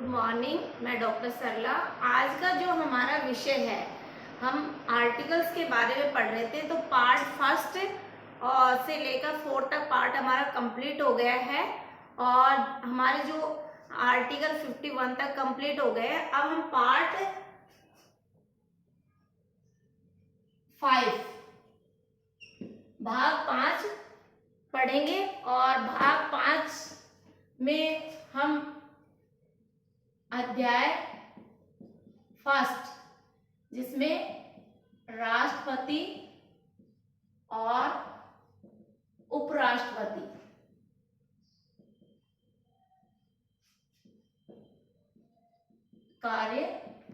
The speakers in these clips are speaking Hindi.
मॉर्निंग। मैं डॉक्टर सरला। आज का जो हमारा विषय है, हम आर्टिकल्स के बारे में पढ़ रहे थे। तो पार्ट फर्स्ट और से लेकर फोर्थ तक पार्ट हमारा कंप्लीट हो गया है और हमारे जो आर्टिकल 51 तक कंप्लीट हो गए हैं। अब हम पार्ट 5 भाग 5 पढ़ेंगे और भाग 5 में हम अध्याय फर्स्ट, जिसमें राष्ट्रपति और उपराष्ट्रपति कार्यपालिका,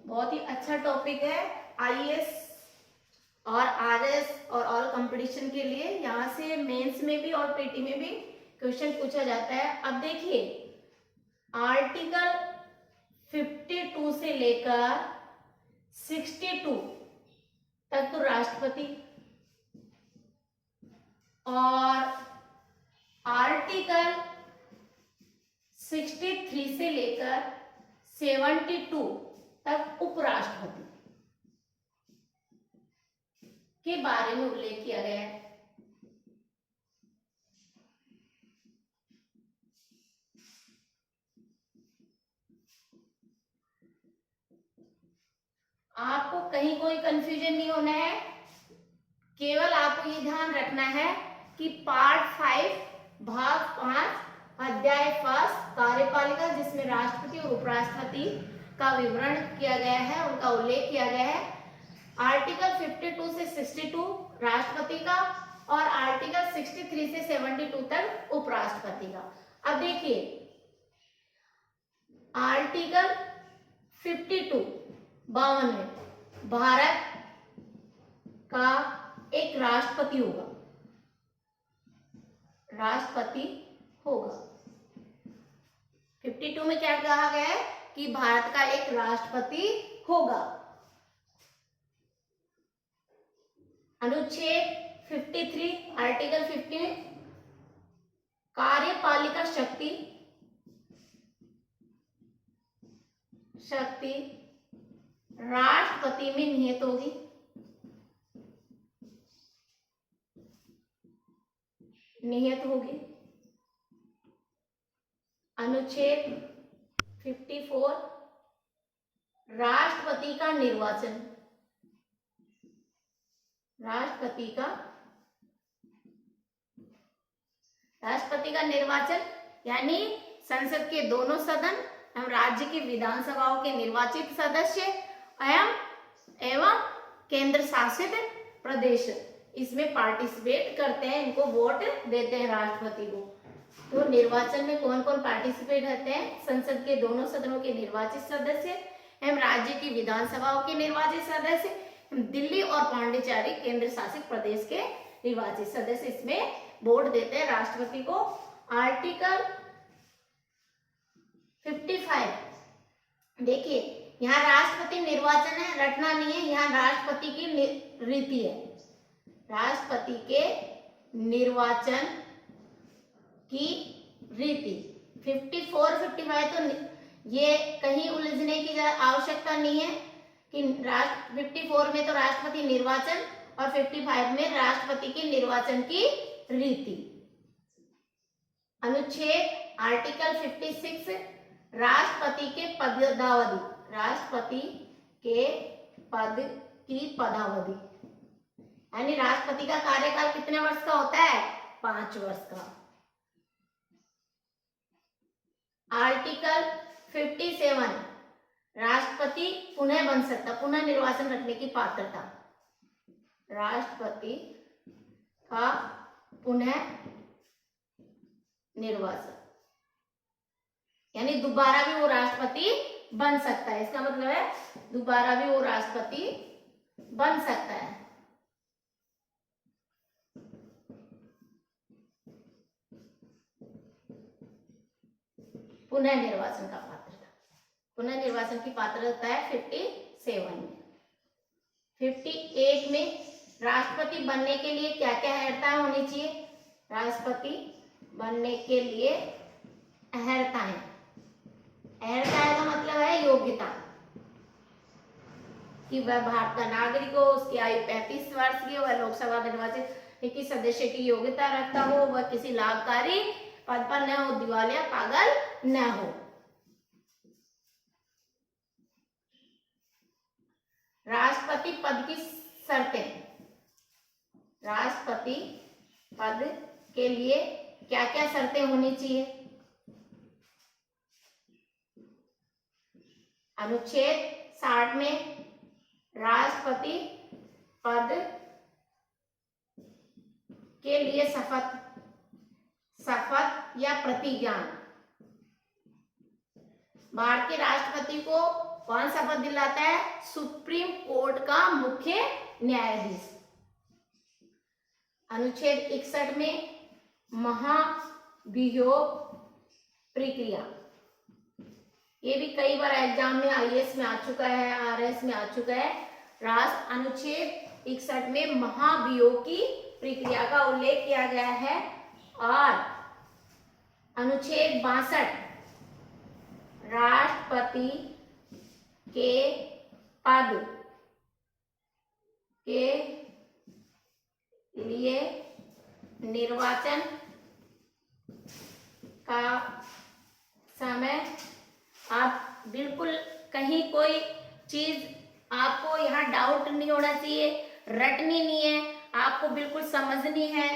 बहुत ही अच्छा टॉपिक है। आईएएस और आरएस और ऑल कंपटीशन के लिए यहाँ से मेंस में भी और पीटी में भी क्वेश्चन पूछा जाता है। अब देखिए, आर्टिकल 52 से लेकर 62 तक तो राष्ट्रपति और आर्टिकल 63 से लेकर 72 तक उपराष्ट्रपति के बारे में उल्लेख किया गया है। आपको कहीं कोई कंफ्यूजन नहीं होना है, केवल आपको ये ध्यान रखना है कि पार्ट 5 भाग 5 अध्याय फर्स्ट कार्यपालिका, जिसमें राष्ट्रपति और उपराष्ट्रपति का विवरण किया गया है, उनका उल्लेख किया गया है। आर्टिकल 52 से 62 राष्ट्रपति का और आर्टिकल 63 से 72 तक उपराष्ट्रपति का। अब देखिए, आर्टिकल 52 52 में भारत का एक राष्ट्रपति होगा, राष्ट्रपति होगा। 52 में क्या कहा गया है कि भारत का एक राष्ट्रपति होगा। अनुच्छेद 53 आर्टिकल 50 में कार्यपालिका शक्ति राष्ट्रपति में निहित होगी। अनुच्छेद 54 राष्ट्रपति का निर्वाचन, राष्ट्रपति का निर्वाचन यानी संसद के दोनों सदन एवं राज्य की विधानसभाओं के निर्वाचित सदस्य एवं केंद्र शासित प्रदेश इसमें पार्टिसिपेट करते हैं, इनको वोट देते हैं राष्ट्रपति को। तो निर्वाचन में कौन कौन पार्टिसिपेट करते हैं? संसद के दोनों सदनों के निर्वाचित सदस्य एवं राज्य की विधानसभाओं के निर्वाचित सदस्य, दिल्ली और पांडिचेरी केंद्र शासित प्रदेश के निर्वाचित सदस्य इसमें वोट देते हैं राष्ट्रपति को। आर्टिकल 55 देखिए, यहाँ राष्ट्रपति निर्वाचन है, रटना नहीं है, यहाँ राष्ट्रपति की रीति है। राष्ट्रपति के निर्वाचन की रीति 54 55 तो ये कहीं उलझने की आवश्यकता नहीं है कि 54 में तो राष्ट्रपति निर्वाचन और 55 में राष्ट्रपति के निर्वाचन की रीति। अनुच्छेद आर्टिकल 56 राष्ट्रपति के पदावधि, राष्ट्रपति के पद की पदावधि यानी राष्ट्रपति का कार्यकाल कितने वर्ष का होता है? 5 वर्ष का। आर्टिकल 57 राष्ट्रपति पुनः बन सकता, पुनः निर्वाचन रखने की पात्रता, राष्ट्रपति का पुनः निर्वाचन यानी दोबारा भी वो राष्ट्रपति बन सकता है। इसका मतलब है दोबारा भी वो राष्ट्रपति बन सकता है। पुनः निर्वाचन का पात्रता, पुनः निर्वाचन की पात्रता है 57 में। 58 में राष्ट्रपति बनने के लिए क्या क्या अर्हता होनी चाहिए? राष्ट्रपति बनने के लिए अर्हताएं। अर्हताएं का मतलब है योग्यता, कि वह भारत का नागरिक हो, उसकी आयु 35 वर्ष की हो, वह लोकसभा निर्वाचित की सदस्य की योग्यता रखता हो, वह किसी लाभकारी पद पर न हो, दिवालिया पागल न हो। राष्ट्रपति पद की शर्तें। राष्ट्रपति पद के लिए क्या क्या शर्तें होनी चाहिए? अनुच्छेद 60 में राष्ट्रपति पद के लिए शपथ या प्रतिज्ञा। भारत के राष्ट्रपति को कौन शपथ दिलाता है? सुप्रीम कोर्ट का मुख्य न्यायाधीश। अनुच्छेद 61 में महाभियोग प्रक्रिया, ये भी कई बार एग्जाम में आईएएस में आ चुका है, आरएस में आ चुका है। राष्ट्र अनुच्छेद 61 में महाभियोग की प्रक्रिया का उल्लेख किया गया है। और अनुच्छेद 62 राष्ट्रपति के पद के लिए निर्वाचन का समय, आप बिल्कुल कहीं कोई चीज आपको यहाँ डाउट नहीं होना चाहिए, रटनी नहीं है, आपको बिल्कुल समझनी है।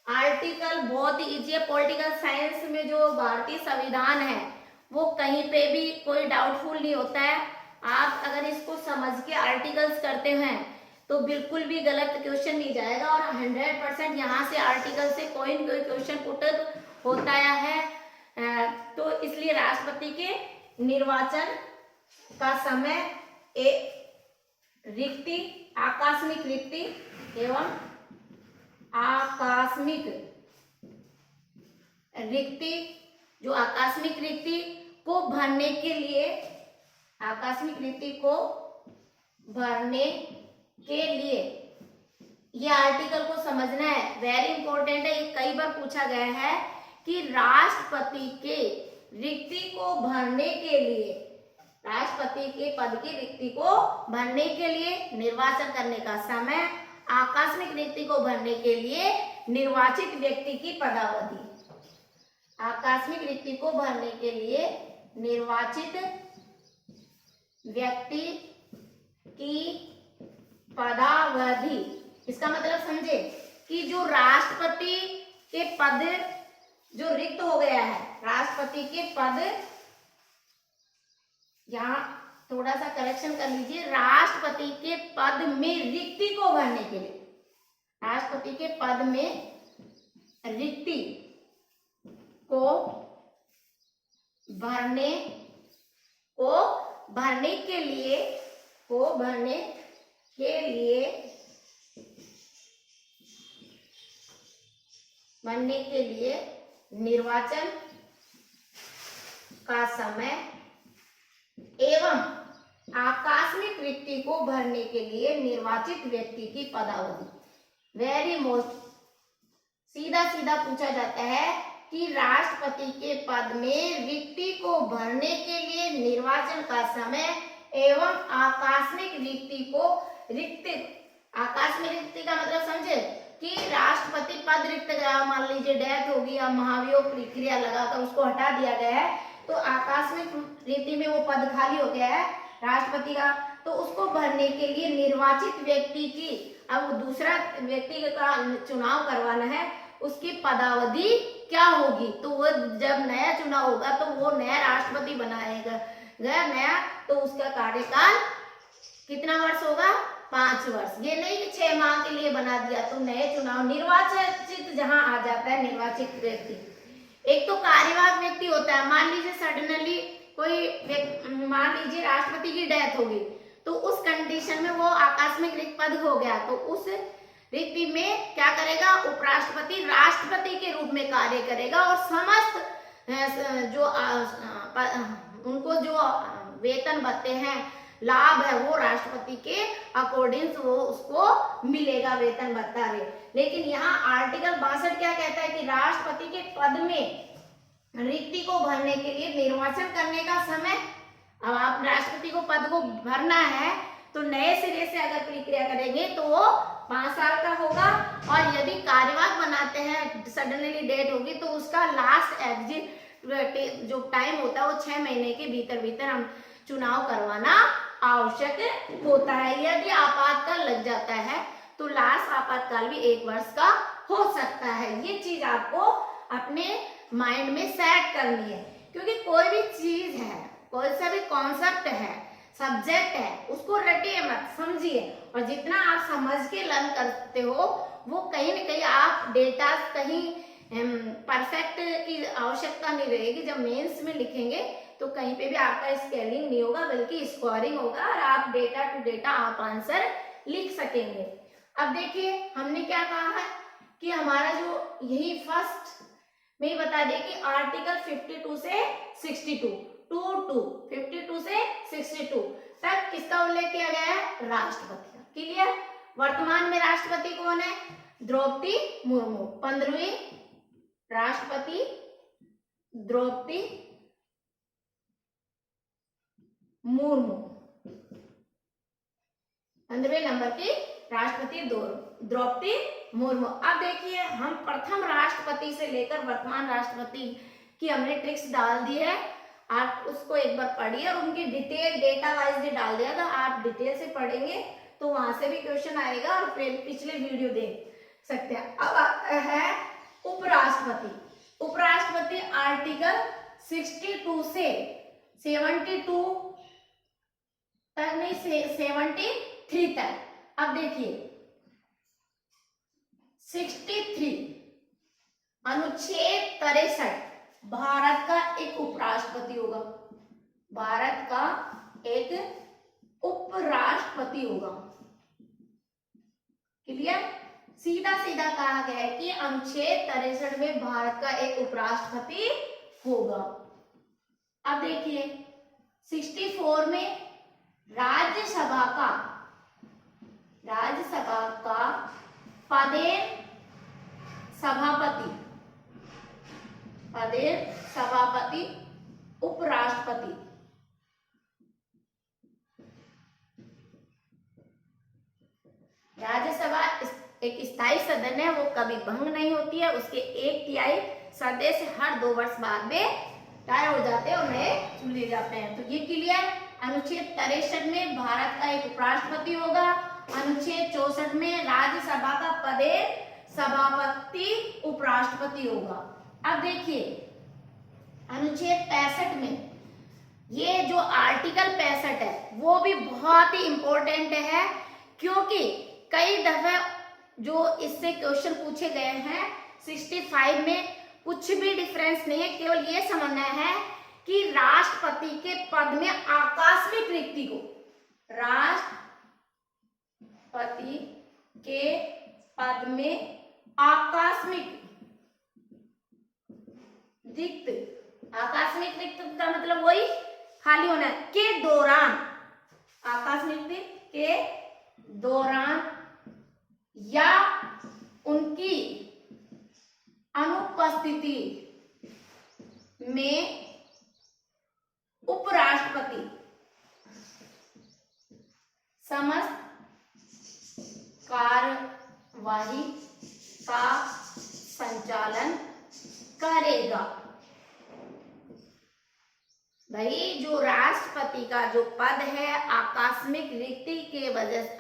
आर्टिकल बहुत ही इजी है। पॉलिटिकल साइंस में जो भारतीय संविधान है वो कहीं पे भी कोई डाउटफुल नहीं होता है। आप अगर इसको समझ के आर्टिकल्स करते हैं तो बिल्कुल भी गलत क्वेश्चन नहीं जाएगा, और 100% यहाँ से आर्टिकल से कोई न कोई क्वेश्चन पुट होता है। तो इसलिए राष्ट्रपति के निर्वाचन का समय रिक्ति, आकस्मिक रिक्ति एवं आकस्मिक रिक्ति, जो आकस्मिक रिक्ति को भरने के लिए, आकस्मिक रिक्ति को भरने के लिए ये आर्टिकल को समझना है, वेरी इंपॉर्टेंट है। ये कई बार पूछा गया है कि राष्ट्रपति के रिक्ति को भरने के लिए, राष्ट्रपति के पद की रिक्ति को भरने के लिए निर्वाचन करने का समय, आकस्मिक रिक्ति को भरने के लिए निर्वाचित व्यक्ति की पदावधि। आकस्मिक रिक्ति को भरने के लिए निर्वाचित व्यक्ति की पदावधि। इसका मतलब समझे कि जो राष्ट्रपति के पद जो रिक्त हो गया है, राष्ट्रपति के पद, यहाँ थोड़ा सा करेक्शन कर लीजिए, राष्ट्रपति के पद में रिक्ति को भरने के लिए, राष्ट्रपति के पद में रिक्ति को भरने के लिए निर्वाचन का समय एवं आकस्मिक रिक्ति को भरने के लिए निर्वाचित व्यक्ति की पदावधि। वेरी मोस्ट सीधा सीधा पूछा जाता है कि राष्ट्रपति के पद में रिक्ति को भरने के लिए निर्वाचन का समय एवं आकस्मिक रिक्ति को आकस्मिक रिक्ति का मतलब समझे कि राष्ट्रपति पद रिक्त गया, मान लीजिए डेथ होगी या महाभियोग प्रक्रिया लगाकर उसको हटा दिया गया है, तो आकस्मिक रीति में वो पद खाली हो गया है राष्ट्रपति का, तो उसको भरने के लिए निर्वाचित व्यक्ति की, अब दूसरा व्यक्ति का चुनाव करवाना है, उसकी पदावधि क्या होगी? तो वो जब नया चुनाव होगा तो वो नया राष्ट्रपति बनाएगा गया नया, तो उसका कार्यकाल कितना वर्ष होगा? 5 वर्ष। ये नहीं कि 6 माह के लिए बना दिया, तो नए चुनाव निर्वाचित जहां आ जाता है निर्वाचित व्यक्ति, एक तो कार्यवाहक व्यक्ति होता है। मान लीजिए सडनली कोई, मान लीजिए राष्ट्रपति की डेथ हो गई, तो उस कंडीशन में वो आकस्मिक रिक्त पद हो गया, तो उस रिक्ति में क्या करेगा? उपराष्ट्रपति राष्ट्रपति के रूप में कार्य करेगा और समस्त जो उनको जो वेतन भत्ते हैं, लाभ है, वो राष्ट्रपति के अकॉर्डिंग वो उसको मिलेगा वेतन भत्ता रे। लेकिन यहाँ आर्टिकल 62 क्या कहता है कि राष्ट्रपति के पद में रिक्ति को भरने के लिए निर्वाचन करने का समय, अब आप राष्ट्रपति को पद को भरना है तो नए सिरे से अगर प्रक्रिया करेंगे तो वो 5 साल का होगा, और यदि कार्यवाहक बनाते हैं सडनली डेट होगी तो उसका लास्ट एग्जिट जो टाइम होता है वो 6 महीने के भीतर भीतर हम चुनाव करवाना आवश्यक होता है। यदि आपातकाल लग जाता है तो लास्ट आपातकाल भी 1 वर्ष का हो सकता है। ये चीज आपको अपने माइंड में सेट करनी है, क्योंकि कोई भी चीज है, कोई सा भी कॉन्सेप्ट है, सब्जेक्ट है, उसको रटिए मत, समझिए, और जितना आप समझ के लर्न करते हो वो कहीं न कहीं आप डेटा कहीं परफेक्ट की आवश्यकता नहीं रहेगी। जब मेंस में लिखेंगे तो कहीं पे भी आपका स्केलिंग नहीं होगा बल्कि स्कोरिंग होगा और आप डेटा टू डेटा आप आंसर लिख सकेंगे। अब देखिए हमने क्या कहा है कि हमारा जो यही फर्स्ट में ही बता दें कि आर्टिकल 52 से 62 52 से 62 तक किसका उल्लेख किया गया है? राष्ट्रपति का। क्लियर? वर्तमान में राष्ट्रपति कौन है? द्रौपदी मुर्मू। 15वीं राष्ट्रपति द्रौपदी मुर्मू, 15वें नंबर की राष्ट्रपति द्रौपदी मुर्मू। अब देखिए हम प्रथम राष्ट्रपति से लेकर वर्तमान राष्ट्रपति की हमने ट्रिक्स डाल दी है, आप उसको एक बार पढ़िए और उनकी डिटेल डेटा वाइज डाल दिया था, आप डिटेल से पढ़ेंगे तो वहां से भी क्वेश्चन आएगा और फिर पिछले वीडियो देख सकते हैं। अब आता है उपराष्ट्रपति। उपराष्ट्रपति आर्टिकल 62 से 72 तक नहीं 73 तक। अब देखिए 63 अनुच्छेद 63 भारत का एक उपराष्ट्रपति होगा, भारत का एक उपराष्ट्रपति होगा। क्लियर? सीधा सीधा कहा गया है कि अनुच्छेद 63 में भारत का एक उपराष्ट्रपति होगा। अब देखिए 64 में राज्यसभा का पदेन सभापति उपराष्ट्रपति, राज्यसभा एक स्थायी सदन है, वो कभी भंग नहीं होती है, उसके 1/3 सदस्य हर 2 वर्ष बाद में रिटायर हो जाते हैं और नए चुन लिए जाते हैं। तो ये क्लियर? अनुच्छेद 63 में भारत का एक उपराष्ट्रपति होगा, अनुच्छेद 64 में राज्यसभा का पदेन सभापति उपराष्ट्रपति होगा। अब देखिए अनुच्छेद 65 में ये जो आर्टिकल 65 है वो भी बहुत ही इंपॉर्टेंट है, क्योंकि कई दफे जो इससे क्वेश्चन पूछे गए हैं 65 में कुछ भी डिफरेंस नहीं है, केवल ये समझना है कि राष्ट्रपति के पद में आकस्मिक रिक्ति को, राष्ट्रपति के पद में आकस्मिक रिक्त का मतलब वही खाली होना के दौरान, आकस्मिक रिक्त के दौरान या उनकी अनुपस्थिति में उपराष्ट्रपति समस्त कार्यवाही का संचालन करेगा। भाई जो राष्ट्रपति का जो पद है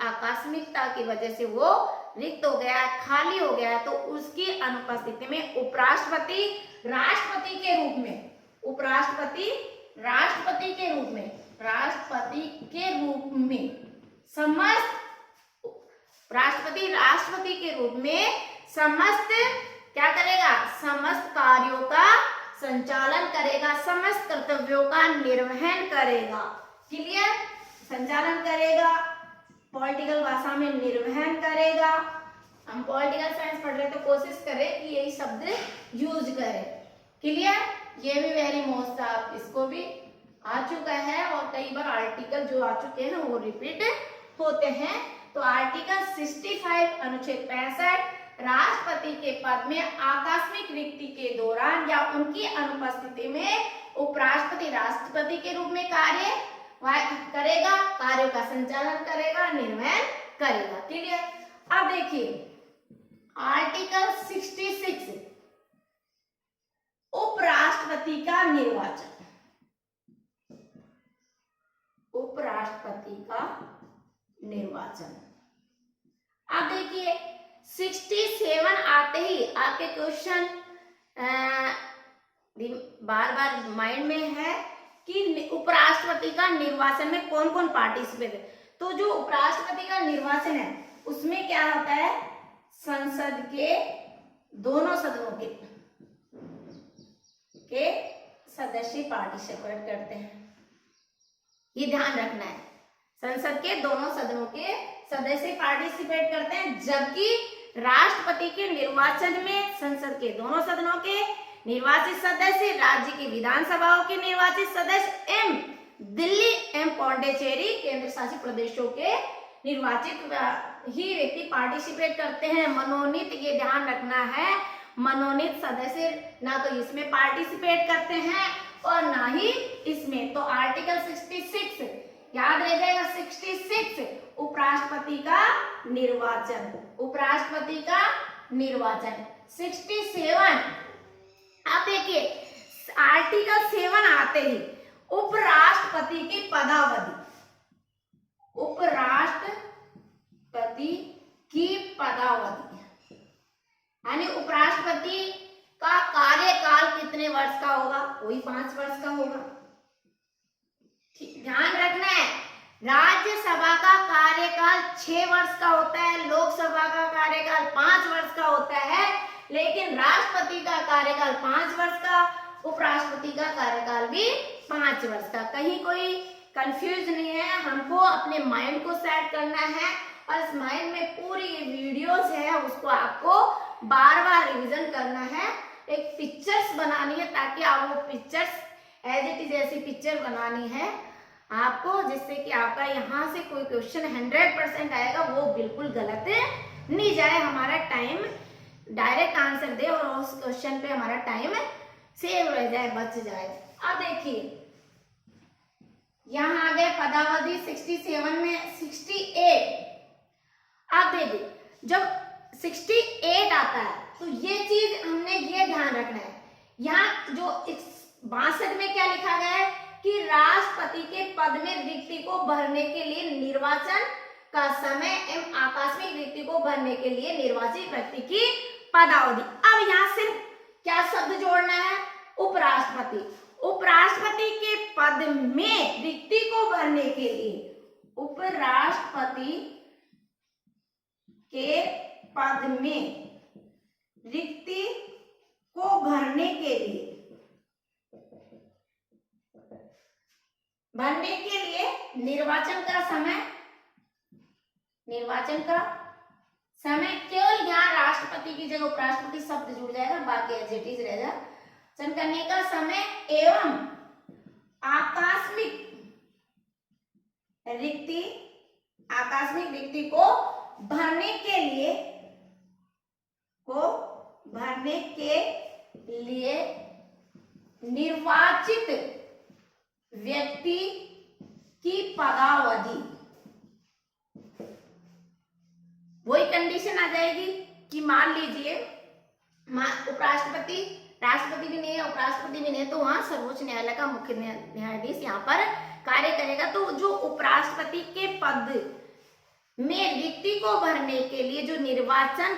आकस्मिकता की वजह से वो रिक्त हो गया है, खाली हो गया है, तो उसकी अनुपस्थिति में उपराष्ट्रपति राष्ट्रपति के रूप में समस्त क्या करेगा? समस्त कार्यों का संचालन करेगा, समस्त कर्तव्यों का निर्वहन करेगा। क्लियर? संचालन करेगा, पॉलिटिकल भाषा में निर्वहन करेगा। हम पॉलिटिकल साइंस पढ़ रहे तो कोशिश करें कि यही शब्द यूज करें। क्लियर? ये भी वेरी मोस्ट आप इसको भी आ चुका है और कई बार आर्टिकल जो आ चुके हैं वो रिपीट होते हैं। तो आर्टिकल 65 अनुच्छेद 65 राष्ट्रपति के पद में आकस्मिक रिक्ति के दौरान या उनकी अनुपस्थिति में उपराष्ट्रपति राष्ट्रपति के रूप में कार्य करेगा, कार्यों का संचालन करेगा, निर्वहन करेगा। क्लियर? अब देखिए आर्टिकल 66 उपराष्ट्रपति का निर्वाचन। उपराष्ट्रपति का निर्वाचन। अब देखिए 67 आते ही आपके क्वेश्चन बार बार माइंड में है कि उपराष्ट्रपति का निर्वाचन में कौन कौन पार्टिसिपेट है। तो जो उपराष्ट्रपति का निर्वाचन है उसमें क्या होता है, संसद के दोनों सदनों के सदस्य पार्टिसिपेट करते हैं। ये ध्यान रखना है, संसद के दोनों सदनों के सदस्य पार्टिसिपेट करते हैं, जबकि राष्ट्रपति के निर्वाचन में संसद के दोनों सदनों के निर्वाचित सदस्य, राज्य की विधानसभाओं के निर्वाचित सदस्य एवं दिल्ली एवं पौंडीचेरी केंद्र शासित प्रदेशों के निर्वाचित ही व्यक्ति पार्टिसिपेट करते हैं। मनोनीत, ये ध्यान रखना है, मनोनीत सदस्य ना तो इसमें पार्टिसिपेट करते हैं और ना ही इसमें। तो आर्टिकल 66 याद रह जाएगा, 66 उपराष्ट्रपति का निर्वाचन। उपराष्ट्रपति का निर्वाचन 67। अब देखिए आर्टिकल 7 आते ही उपराष्ट्रपति की पदावधि। उपराष्ट्रपति की पदावधि यानी उपराष्ट्रपति का कार्यकाल कितने वर्ष का होगा, वही 5 वर्ष का होगा। ध्यान रखना है, राज्यसभा का कार्यकाल 6 वर्ष का होता है, लोकसभा का कार्यकाल 5 वर्ष का होता है, लेकिन राष्ट्रपति का कार्यकाल 5 वर्ष का, उपराष्ट्रपति का कार्यकाल भी 5 वर्ष का। कहीं कोई कंफ्यूज नहीं है, हमको अपने माइंड को सेट करना है और इस माइंड में पूरी वीडियोस है उसको आपको बार बार रिवीजन करना है। एक पिक्चर्स बनानी है ताकि आप वो पिक्चर्स एज इट इज ऐसी पिक्चर बनानी है आपको, जिससे कि आपका यहाँ से कोई क्वेश्चन 100% आएगा वो बिल्कुल गलत नहीं जाए, हमारा टाइम डायरेक्ट आंसर दे और उस क्वेश्चन पे हमारा टाइम सेव रह जाए, बच जाए। अब देखिए यहाँ आ गए पदावधि 67 में 68। अब देखिए जब 68 आता है तो ये चीज हमने ये ध्यान रखना है, यहाँ जो 62 में क्या लिखा गया है कि राष्ट्रपति के पद में रिक्ति को भरने के लिए निर्वाचन का समय एवं आकस्मिक रिक्ति को भरने के लिए निर्वाचित व्यक्ति की पदावधि। अब यहाँ सिर्फ क्या शब्द जोड़ना है, उपराष्ट्रपति। उपराष्ट्रपति के पद में रिक्ति को भरने के लिए, उपराष्ट्रपति के पद में रिक्ति को भरने के लिए निर्वाचन का समय केवल यहाँ राष्ट्रपति की जगह उपराष्ट्रपति शब्द जुड़ जाएगा, बाकी एज इट इज रहेगा। चयन करने का समय एवं आकस्मिक रिक्ति को भरने के लिए निर्वाचित व्यक्ति की पदावधि। वही कंडीशन आ जाएगी कि मान लीजिए उपराष्ट्रपति, राष्ट्रपति भी नहीं है, उपराष्ट्रपति भी नहीं है, तो वहां सर्वोच्च न्यायालय का मुख्य न्यायाधीश यहाँ पर कार्य करेगा। तो जो उपराष्ट्रपति के पद में रिक्ति को भरने के लिए जो निर्वाचन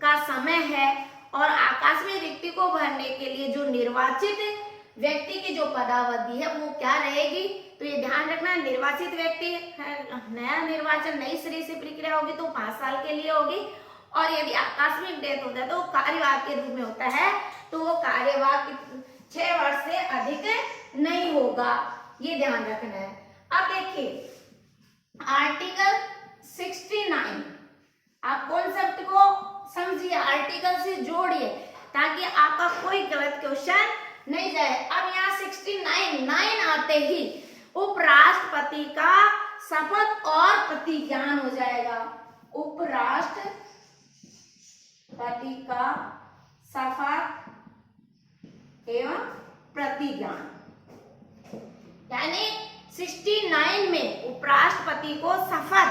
का समय है और आकस्मिक रिक्ति को भरने के लिए जो निर्वाचित व्यक्ति की जो पदावधि है वो क्या रहेगी, तो ये ध्यान रखना। निर्वाचित व्यक्ति नया निर्वाचन नई सिरे से प्रक्रिया होगी तो 5 साल के लिए होगी, और यदि आकस्मिक डेथ होता है तो कार्यवाहक के रूप में होता है, तो वो कार्यवाहक 6 वर्ष से अधिक नहीं होगा, ये ध्यान रखना है। अब देखिए आर्टिकल 69, आप कॉन्सेप्ट को समझिए, आर्टिकल से जोड़िए ताकि आपका कोई गलत क्वेश्चन नहीं जाए। अब यहाँ 69 आते ही उपराष्ट्रपति का शपथ और प्रतिज्ञान हो जाएगा। उपराष्ट्रपति पति का शपथ एवं प्रतिज्ञान। यानी 69 में उपराष्ट्रपति को शपथ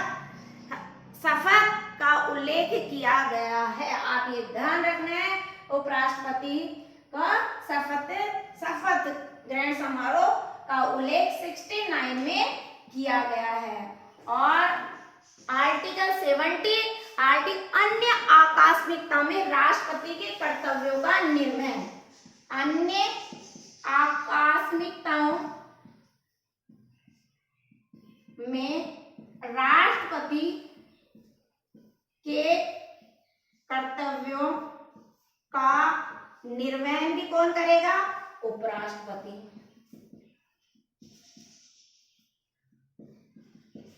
का उल्लेख किया गया है। आप ये ध्यान रखना है, उपराष्ट्रपति का शपथ ग्रहण समारोह का उल्लेख 69 में किया गया है। और आर्टिकल 70 अन्य आकस्मिकता में राष्ट्रपति के कर्तव्यों का निर्वहन। अन्य आकस्मिकताओं में राष्ट्रपति के कर्तव्यों का निर्वहन भी कौन करेगा? उपराष्ट्रपति।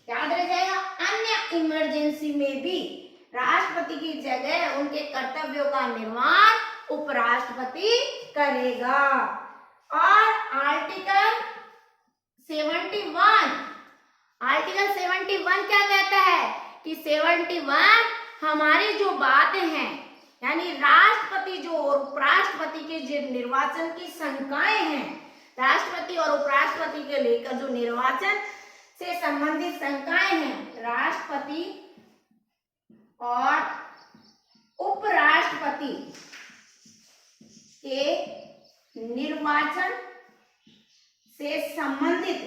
याद रह जाएगा, अन्य इमरजेंसी में भी राष्ट्रपति की जगह उनके कर्तव्यों का निर्वहन उपराष्ट्रपति करेगा। और आर्टिकल 71 क्या कहता है कि 71 हमारी जो बातें हैं, यानी राष्ट्रपति जो और उपराष्ट्रपति के जो निर्वाचन की शंकाएं हैं, राष्ट्रपति और उपराष्ट्रपति के लेकर जो निर्वाचन से संबंधित शंकाएं हैं, राष्ट्रपति और उपराष्ट्रपति के निर्वाचन से संबंधित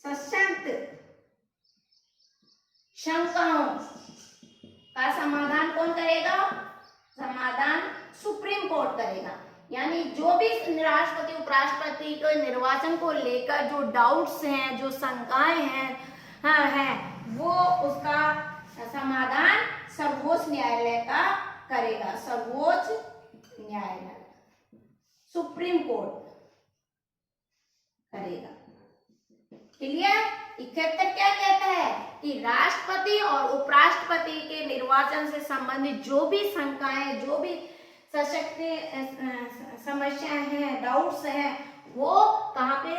सशक्त शंकाओं का समाधान कौन करेगा? समाधान सुप्रीम कोर्ट करेगा। यानी जो भी राष्ट्रपति उपराष्ट्रपति के निर्वाचन को लेकर जो डाउट्स हैं, जो शंकाएं हैं, वो उसका समाधान सर्वोच्च न्यायालय का करेगा। सर्वोच्च न्यायालय, सुप्रीम कोर्ट करेगा। क्लियर? 71 क्या कहता है कि राष्ट्रपति और उपराष्ट्रपति के निर्वाचन से संबंधित जो भी शंकाएं, जो भी सशक्त समस्याएं हैं, डाउट्स हैं, वो कहाँ पे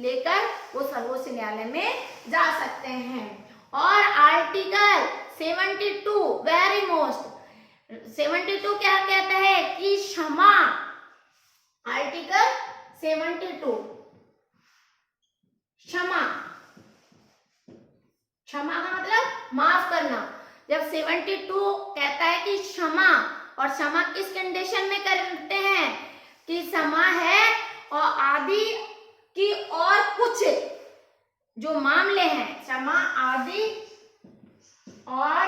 लेकर वो सर्वोच्च न्यायालय में जा सकते हैं। और आर्टिकल 72 वेरी मोस्ट 72 क्या कहता है कि क्षमा। आर्टिकल 72 क्षमा का मतलब माफ करना। जब 72 कहता है कि क्षमा, और क्षमा किस कंडीशन में करते हैं कि क्षमा है और आदि की और कुछ जो मामले हैं, क्षमा आदि और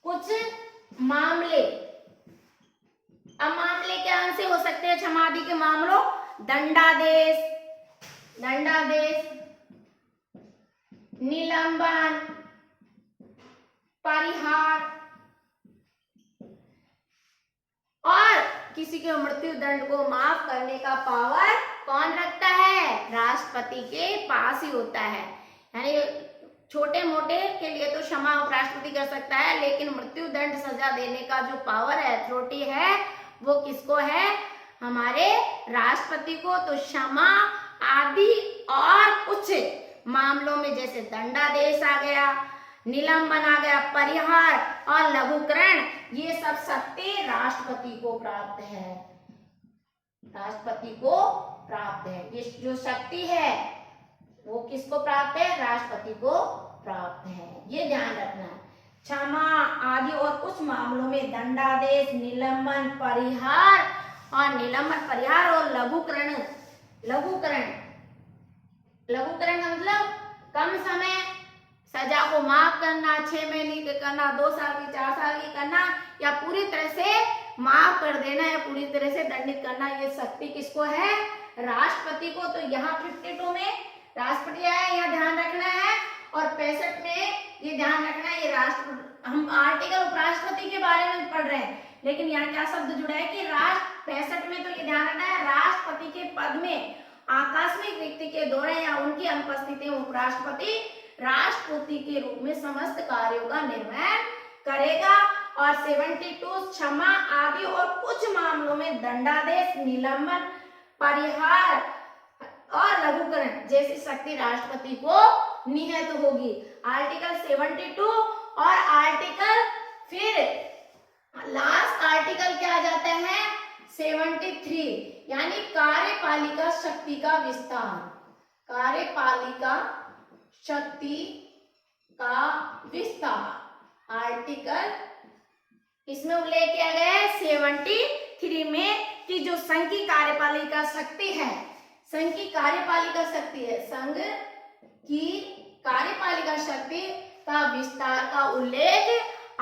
कुछ मामले। अब मामले क्या से हो सकते हैं क्षमा आदि के मामलों? दंडादेश, निलंबन, परिहार, और किसी के मृत्यु दंड को माफ करने का पावर कौन रखता है? राष्ट्रपति के पास ही होता है। यानी छोटे मोटे के लिए तो क्षमा उपराष्ट्रपति कर सकता है, लेकिन मृत्यु दंड सजा देने का जो पावर है, अथॉरिटी है, वो किसको है? हमारे राष्ट्रपति को। तो क्षमा आदि और कुछ मामलों में जैसे दंडादेश आ गया, निलंबन आ गया, परिहार और लघुकरण, ये सब शक्ति राष्ट्रपति को प्राप्त है। राष्ट्रपति को प्राप्त है। ये जो शक्ति है वो किसको प्राप्त है? राष्ट्रपति को प्राप्त है। ये ध्यान रखना है। क्षमा आदि और कुछ मामलों में दंडादेश, निलंबन, परिहार और लघुकरण का मतलब कम समय सजा को माफ करना, 6 महीने की करना, 2 साल की, 4 साल की करना, या पूरी तरह से माफ कर देना, या पूरी तरह से दंडित करना। ये शक्ति किसको है? राष्ट्रपति को। तो यहाँ 52 में राष्ट्रपति है, यह ध्यान रखना है। और 65 में ये ध्यान रखना है, ये हम आर्टिकल उपराष्ट्रपति के बारे में पढ़ रहे हैं, लेकिन यहाँ क्या शब्द जुड़ा है कि 65 में तो ये ध्यान रखना है, राष्ट्रपति के पद में आकस्मिक रिक्ति के दौरान या उनकी अनुपस्थिति में उपराष्ट्रपति राष्ट्रपति के रूप में समस्त कार्यों का निर्वहन करेगा। और 72 क्षमा आदि और कुछ मामलों में दंडादेश, निलंबन, परिहार और लघुकरण जैसी शक्ति राष्ट्रपति को निहित होगी। आर्टिकल 72 और आर्टिकल, फिर लास्ट आर्टिकल क्या आ जाता है 73, यानी कार्यपालिका शक्ति का विस्तार। कार्यपालिका शक्ति का विस्तार आर्टिकल इसमें उल्लेख किया गया है 73 में कि जो संघ की कार्यपालिका शक्ति है, संघ की कार्यपालिका शक्ति है, संघ की कार्यपालिका शक्ति का विस्तार का उल्लेख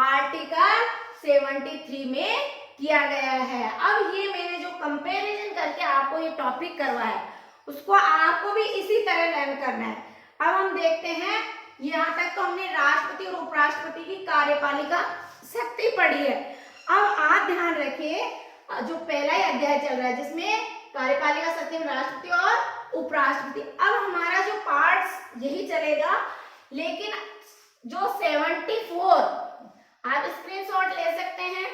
आर्टिकल 73 में किया गया है। अब ये मैंने जो कंपैरिजन करके आपको ये टॉपिक करवाया है उसको आपको भी इसी तरह लर्न करना है। अब हम देखते हैं, यहाँ तक तो हमने राष्ट्रपति और उपराष्ट्रपति की कार्यपालिका शक्ति पढ़ी है। अब आप ध्यान रखिए, जो पहला ही अध्याय चल रहा है जिसमें कार्यपालिका शक्ति में राष्ट्रपति और उपराष्ट्रपति, अब हमारा जो पार्ट्स यही चलेगा, लेकिन जो 74 आप स्क्रीनशॉट ले सकते हैं,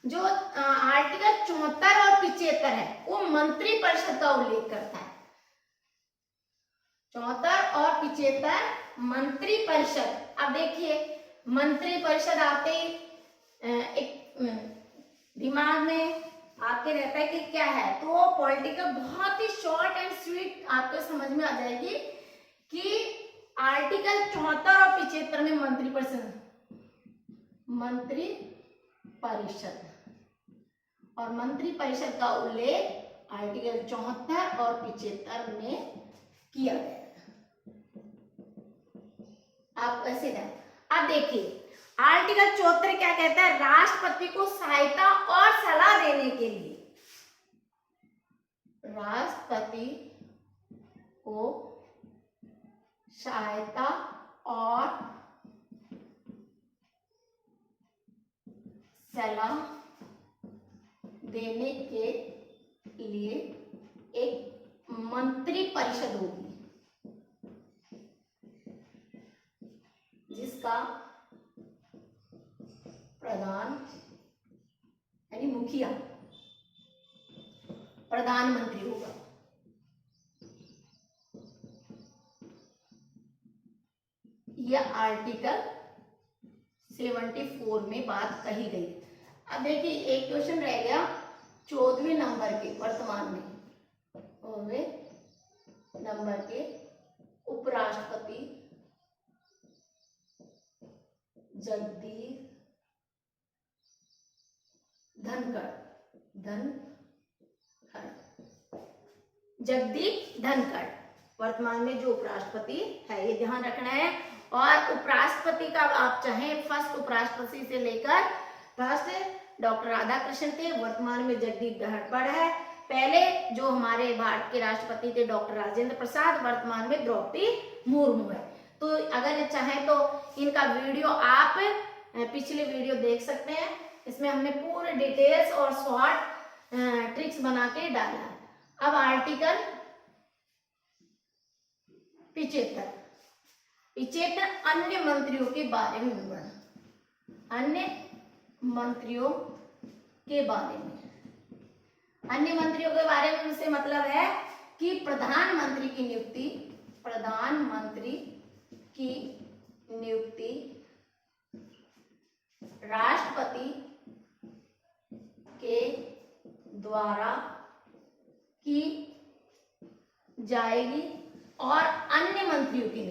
जो आर्टिकल 74 और 75 है वो मंत्री परिषद का उल्लेख करता है। 74 और 75 मंत्री परिषद। अब देखिए मंत्री परिषद आते ही एक दिमाग में आपके रहता है कि क्या है, तो पॉलिटिकल बहुत ही शॉर्ट एंड स्वीट आपको समझ में आ जाएगी कि आर्टिकल 74 और 75 में मंत्री परिषद और मंत्री परिषद का उल्लेख आर्टिकल 74 और 75 में किया गया। आप ऐसे दें। अब देखिए आर्टिकल 74 क्या कहता है, राष्ट्रपति को सहायता और सलाह देने के लिए, राष्ट्रपति को सहायता और सलाह देने के लिए एक मंत्री परिषद होगी जिसका प्रधान यानी मुखिया प्रधानमंत्री होगा। यह आर्टिकल 74 में बात कही गई। अब देखिए एक क्वेश्चन रह गया 14वें नंबर के, वर्तमान में 14वें नंबर के उपराष्ट्रपति जगदीप धनखड़ वर्तमान में जो उपराष्ट्रपति है, ये ध्यान रखना है। और उपराष्ट्रपति का आप चाहें फर्स्ट उपराष्ट्रपति से लेकर फर्स्ट डॉक्टर राधाकृष्णन थे, वर्तमान में जगदीप धनखड़ है। पहले जो हमारे भारत के राष्ट्रपति थे डॉक्टर राजेंद्र प्रसाद, वर्तमान में द्रौपदी मुर्मू है। तो अगर चाहें तो इनका वीडियो आप पिछले वीडियो देख सकते हैं, इसमें हमने पूरे डिटेल्स और शॉर्ट ट्रिक्स बना के डाला है। अब आर्टिकल 75 अन्य मंत्रियों के बारे में विवरण, अन्य मंत्रियों के बारे में, अन्य मंत्रियों के बारे में से मतलब है कि प्रधानमंत्री की नियुक्ति राष्ट्रपति के द्वारा की जाएगी और अन्य मंत्रियों की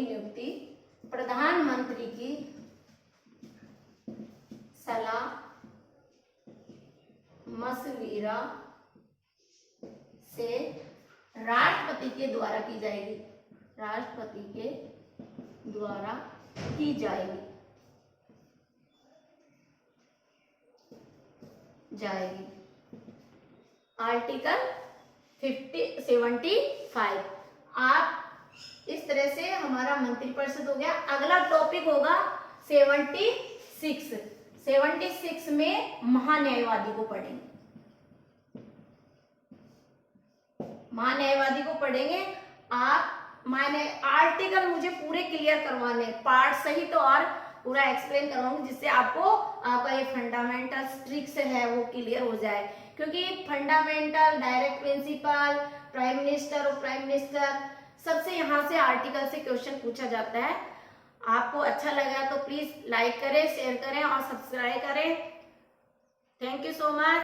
नियुक्ति प्रधानमंत्री की सलाह मशविरा से राष्ट्रपति के द्वारा की जाएगी, राष्ट्रपति के द्वारा की जाएगी। आर्टिकल 75। आप इस तरह से हमारा मंत्रिपरिषद हो गया। अगला टॉपिक होगा 76 में महान्यायवादी को पढ़ेंगे। महान्यायवादी को पढ़ेंगे आप। मैंने आर्टिकल मुझे पूरे क्लियर करवाने, पार्ट सहित तो और पूरा एक्सप्लेन करवाऊंगी जिससे आपको आपका ये फंडामेंटल ट्रिक्स है वो क्लियर हो जाए क्योंकि fundamental, direct principle, prime minister और प्राइम मिनिस्टर सबसे यहाँ से आर्टिकल से क्वेश्चन पूछा जाता है। आपको अच्छा लगा तो प्लीज लाइक करें, शेयर करें और सब्सक्राइब करें। Thank you so much.